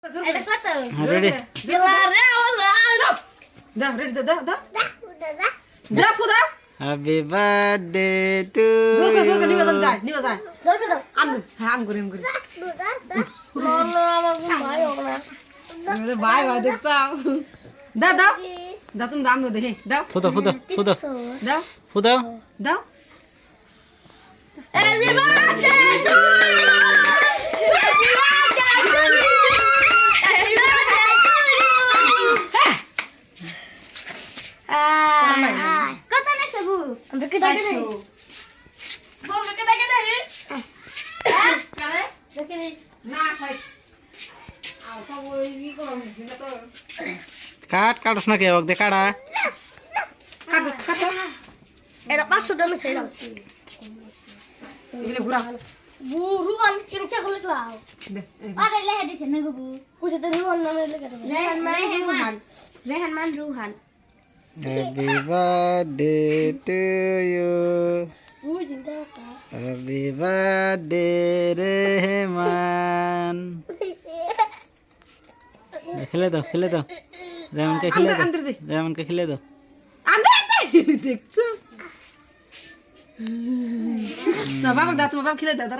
এটা কত রেডি দিলা রে ওলা দা রেডি দা দা দাদা দা ফুদা হ্যাপি বার্থডে টু জোর করে নিবা যায় জলদি দাও আম করে দাদা নো আমার ভাই ওনা বাই বাই দেখছাও দা দাও দা তুমি দাম দে দাও ফুদো দাও ফুদো দাও Happy birthday to you. Happy birthday to you. Happy birthday to you. কত লাগছে বু আমরা কে ডাকে নাই বল কে ডাকে নাই কারে ডাকে নাই না খাই আও তো ওই ই করো না তো কাটস না কে ওক দে কাটা কাট কাট এটা 500 টাকা ছেড়ে এগুলো ঘুরা বু রুয়ান কেন কে হলে লাও দে আরে লেখা দিছে না গো বু কুছে তো রুয়ান নামে লেখা দেব রেহান মান Ruhan happy birthday to you বুঝ চিন্তা কা হ্যাপি বার্থডে রেহমান খেলে দাও রেহমানকে খেলে দাও আন্দর দে রেহমানকে খেলে দাও আন্দর দেখছো না বাবা দাও তোমার বাবা খেলে দাও দাঁড়া